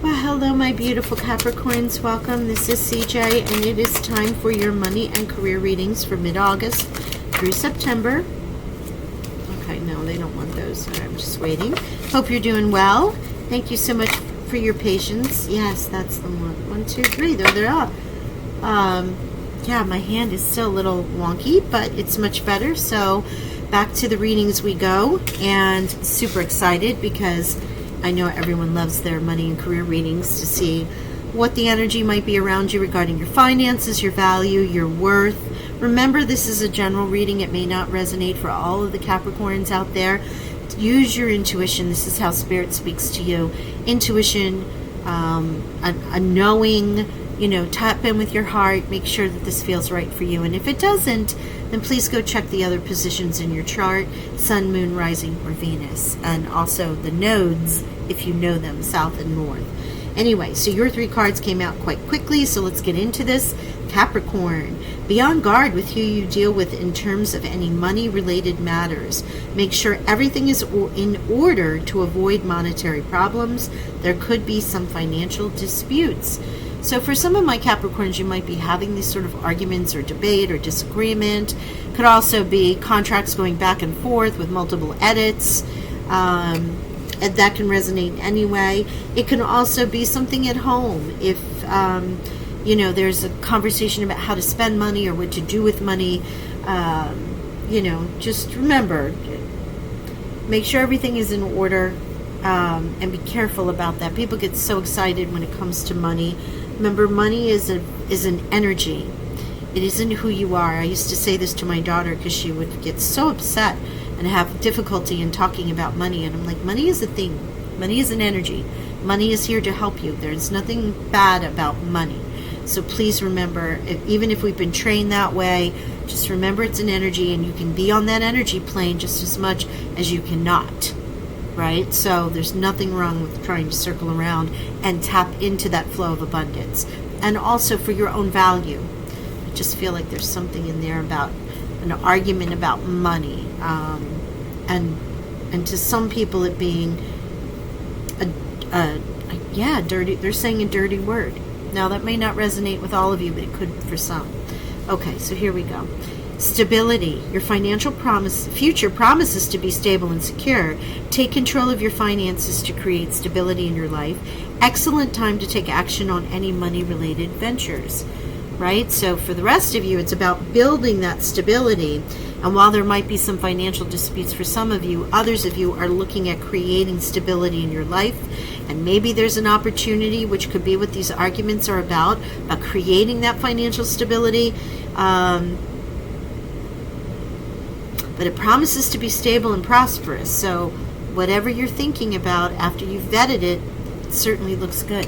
Well, hello, my beautiful Capricorns. Welcome. This is CJ, and it is time for your money and career readings for mid-August through September. Okay, no, they don't want those. I'm just waiting. Hope you're doing well. Thank you so much for your patience. Yes, that's the one. 1, 2, 3. There they are. Yeah, my hand is still a little wonky, but it's much better. So back to the readings we go, and super excited because I know everyone loves their money and career readings to see what the energy might be around you regarding your finances, your value, your worth. Remember, this is a general reading. It may not resonate for all of the Capricorns out there. Use your intuition. This is how Spirit speaks to you. Intuition, a knowing, tap in with your heart. Make sure that this feels right for you. And if it doesn't, then please go check the other positions in your chart, Sun, Moon, Rising, or Venus. And also the nodes, if you know them, South and North. Anyway, so your 3 cards came out quite quickly, so let's get into this. Capricorn, be on guard with who you deal with in terms of any money-related matters. Make sure everything is in order to avoid monetary problems. There could be some financial disputes. So for some of my Capricorns, you might be having these sort of arguments or debate or disagreement. Could also be contracts going back and forth with multiple edits. And that can resonate anyway. It can also be something at home. If, there's a conversation about how to spend money or what to do with money, just remember, make sure everything is in order, and be careful about that. People get so excited when it comes to money. Remember, money is an energy. It isn't who you are. I used to say this to my daughter because she would get so upset and have difficulty in talking about money. And I'm like, money is a thing. Money is an energy. Money is here to help you. There's nothing bad about money. So please remember, even if we've been trained that way, just remember it's an energy, and you can be on that energy plane just as much as you cannot. Right? So there's nothing wrong with trying to circle around and tap into that flow of abundance. And also for your own value. I just feel like there's something in there about an argument about money. And to some people it being dirty, they're saying a dirty word. Now that may not resonate with all of you, but it could for some. Okay, so here we go. Stability. Your financial future promises to be stable and secure. Take control of your finances to create stability in your life. Excellent time to take action on any money-related ventures. Right? So for the rest of you, it's about building that stability. And while there might be some financial disputes for some of you, others of you are looking at creating stability in your life. And maybe there's an opportunity, which could be what these arguments are about creating that financial stability. But it promises to be stable and prosperous. So whatever you're thinking about after you've vetted it, it certainly looks good.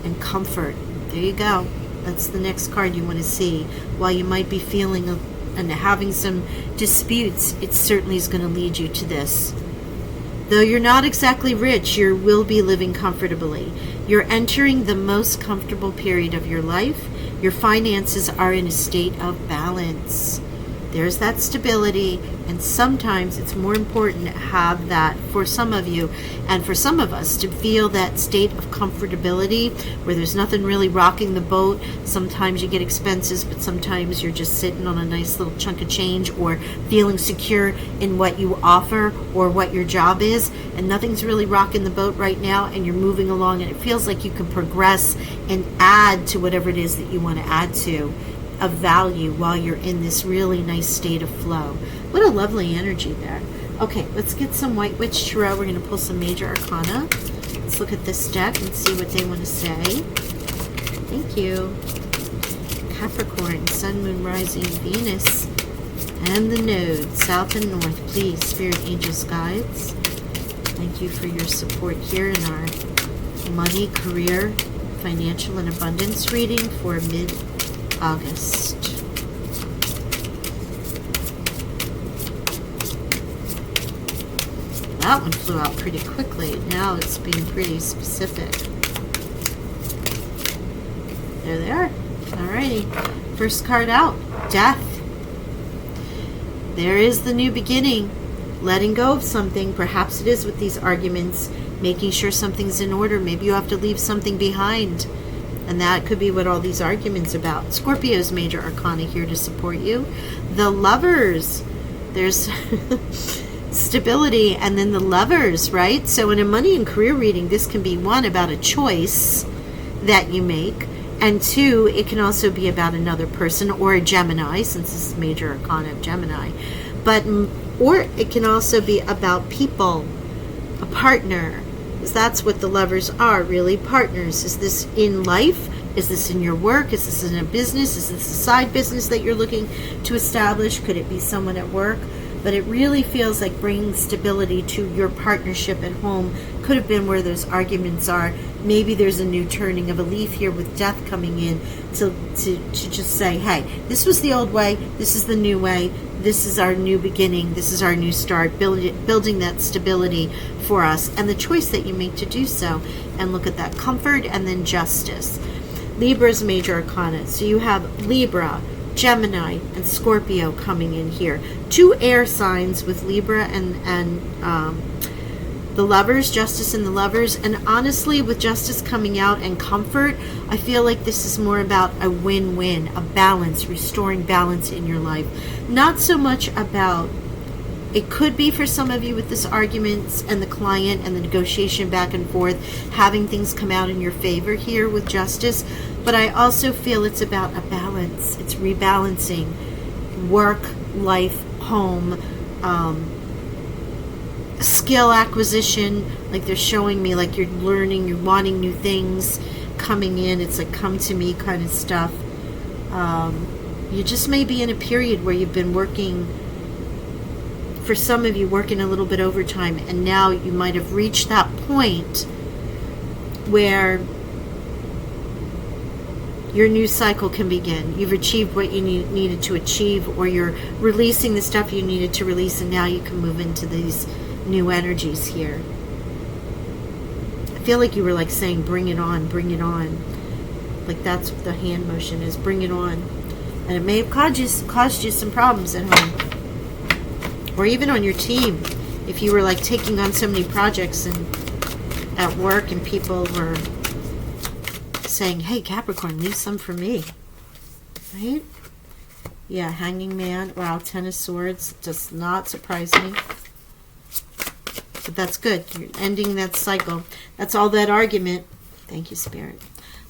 And comfort. There you go. That's the next card you want to see. While you might be feeling and having some disputes, it certainly is going to lead you to this. Though you're not exactly rich, you will be living comfortably. You're entering the most comfortable period of your life. Your finances are in a state of balance. There's that stability, and sometimes it's more important to have that for some of you and for some of us to feel that state of comfortability where there's nothing really rocking the boat. Sometimes you get expenses, but sometimes you're just sitting on a nice little chunk of change or feeling secure in what you offer or what your job is, and nothing's really rocking the boat right now, and you're moving along, and it feels like you can progress and add to whatever it is that you want to add to of value while you're in this really nice state of flow. What a lovely energy there. Okay, let's get some White Witch Tarot. We're going to pull some major arcana. Let's look at this deck and see what they want to say. Thank you. Capricorn, Sun, Moon, Rising, Venus, and the nodes, South and North. Please, Spirit, Angels, Guides, thank you for your support here in our money, career, financial, and abundance reading for mid-August. That one flew out pretty quickly. Now it's being pretty specific. There they are. Alrighty. First card out. Death. There is the new beginning. Letting go of something. Perhaps it is with these arguments. making sure something's in order. Maybe you have to leave something behind. And that could be what all these arguments about. Scorpio's major arcana here to support you. The Lovers. There's stability, and then the Lovers, right? So in a money and career reading, this can be, one, about a choice that you make, and two, it can also be about another person or a Gemini, since this is major arcana of Gemini. Or it can also be about people, a partner, because that's what the Lovers are, really, partners. Is this in life? Is this in your work? Is this in a business? Is this a side business that you're looking to establish? Could it be someone at work? But it really feels like bringing stability to your partnership at home. Could have been where those arguments are. Maybe there's a new turning of a leaf here with death coming in to just say, hey, this was the old way, this is the new way, this is our new beginning, this is our new start, building that stability for us, and the choice that you make to do so. And look at that, comfort and then justice. Libra's major arcana. So you have Libra, Gemini, and Scorpio coming in here. 2 air signs with Libra and the Lovers, Justice and the Lovers. And honestly, with Justice coming out and comfort, I feel like this is more about a win-win, a balance, restoring balance in your life. Not so much about, it could be for some of you with this arguments and the client and the negotiation back and forth, having things come out in your favor here with Justice. But I also feel it's about a balance. It's rebalancing work, life, home, skill acquisition. Like they're showing me like you're learning, you're wanting new things coming in. It's like come to me kind of stuff. You just may be in a period where you've been working, for some of you, working a little bit overtime, and now you might have reached that point where your new cycle can begin. You've achieved what you needed to achieve, or you're releasing the stuff you needed to release, and now you can move into these new energies here. I feel like you were like saying, bring it on, bring it on. Like that's what the hand motion is, bring it on. And it may have caused you some problems at home. Or even on your team. If you were like taking on so many projects and at work, and people were saying, hey, Capricorn, leave some for me. Right? Yeah, Hanging Man. Wow, 10 of Swords. Does not surprise me. But that's good. You're ending that cycle. That's all that argument. Thank you, Spirit.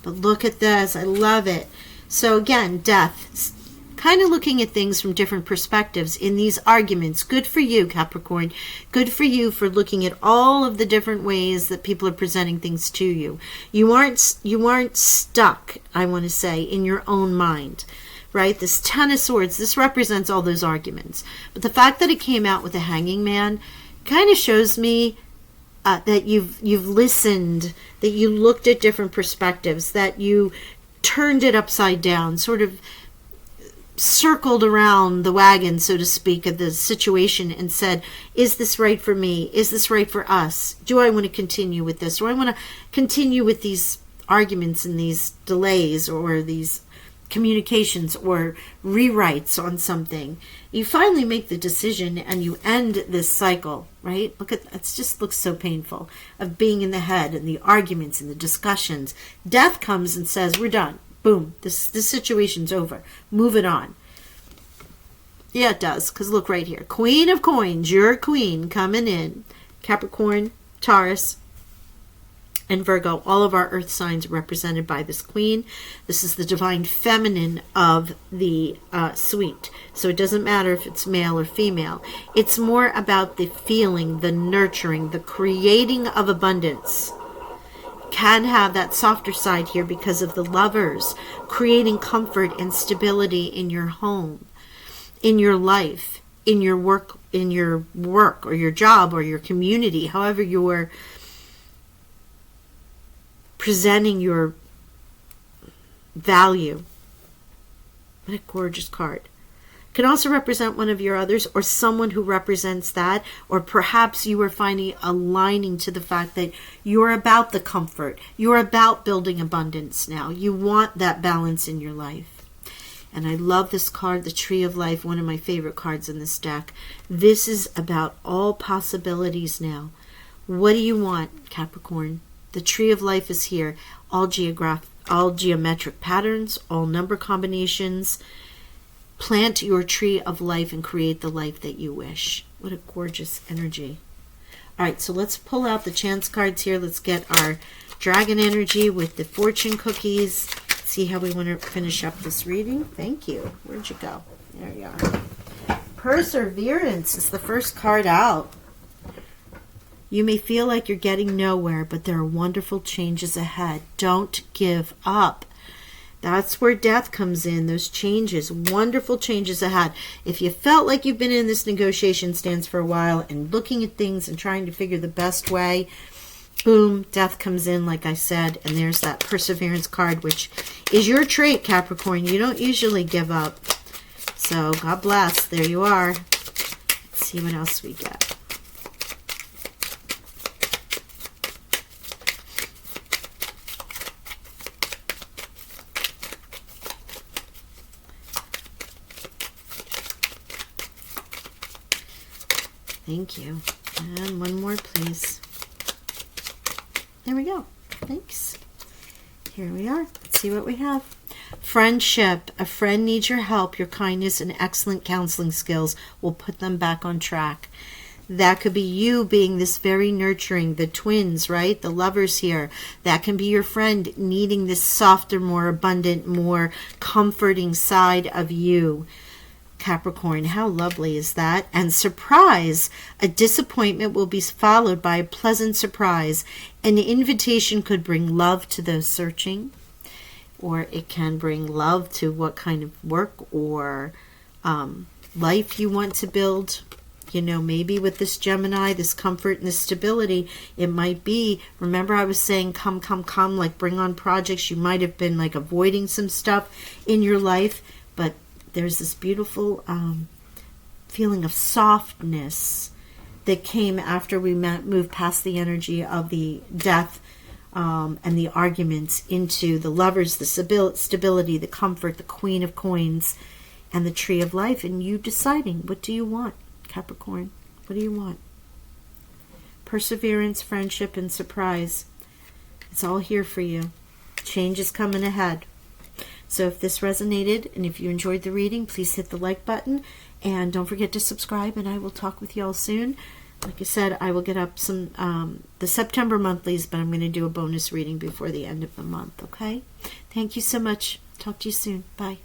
But look at this. I love it. So again, death. Kind of looking at things from different perspectives in these arguments. Good for you, Capricorn. Good for you for looking at all of the different ways that people are presenting things to you. You aren't stuck, I want to say, in your own mind. Right? This 10 of Swords, this represents all those arguments. But the fact that it came out with a Hanging Man kind of shows me that you've listened, that you looked at different perspectives, that you turned it upside down, sort of circled around the wagon, so to speak, of the situation and said, is this right for me? Is this right for us? Do I want to continue with this? Do I want to continue with these arguments and these delays or these communications or rewrites on something? You finally make the decision and you end this cycle, right? Look at it, just looks so painful of being in the head and the arguments and the discussions. Death comes and says, we're done. Boom, this situation's over. Move it on. Yeah, it does, because look right here. Queen of Coins, your queen coming in. Capricorn, Taurus, and Virgo. All of our earth signs represented by this queen. This is the divine feminine of the suite. So it doesn't matter if it's male or female. It's more about the feeling, the nurturing, the creating of abundance. Can have that softer side here because of the Lovers, creating comfort and stability in your home, in your life, in your work or your job or your community, however you're presenting your value. What a gorgeous card. Can also represent one of your others or someone who represents that, or perhaps you are finding aligning to the fact that you're about the comfort. You're about building abundance now. You want that balance in your life. And I love this card, the Tree of Life, one of my favorite cards in this deck. This is about all possibilities now. What do you want, Capricorn? The tree of life is here. All geometric patterns, all number combinations. Plant your tree of life and create the life that you wish. What a gorgeous energy. All right, so let's pull out the chance cards here. Let's get our dragon energy with the fortune cookies. See how we want to finish up this reading. Thank you. Where'd you go? There you are. Perseverance is the first card out. You may feel like you're getting nowhere, but there are wonderful changes ahead. Don't give up. That's where death comes in, those changes, wonderful changes ahead. If you felt like you've been in this negotiation stance for a while and looking at things and trying to figure the best way, boom, death comes in, like I said, and there's that perseverance card, which is your trait, Capricorn. You don't usually give up. So, God bless. There you are. Let's see what else we get. Thank you. And one more, please. There we go. Thanks. Here we are. Let's see what we have. Friendship. A friend needs your help. Your kindness and excellent counseling skills will put them back on track. That could be you being this very nurturing, the twins, right? The lovers here. That can be your friend needing this softer, more abundant, more comforting side of you. Capricorn, how lovely is that? And surprise, a disappointment will be followed by a pleasant surprise. An invitation could bring love to those searching, or it can bring love to what kind of work or life you want to build. You know, maybe with this Gemini, this comfort and this stability, it might be, remember I was saying come, like bring on projects. You might have been like avoiding some stuff in your life, but there's this beautiful feeling of softness that came after we moved past the energy of the death and the arguments into the lovers, the stability, the comfort, the Queen of Coins, and the Tree of Life. And you deciding, what do you want, Capricorn? What do you want? Perseverance, friendship, and surprise. It's all here for you. Change is coming ahead. So if this resonated and if you enjoyed the reading, please hit the like button and don't forget to subscribe, and I will talk with you all soon. Like I said, I will get up some the September monthlies, but I'm going to do a bonus reading before the end of the month, okay? Thank you so much. Talk to you soon. Bye.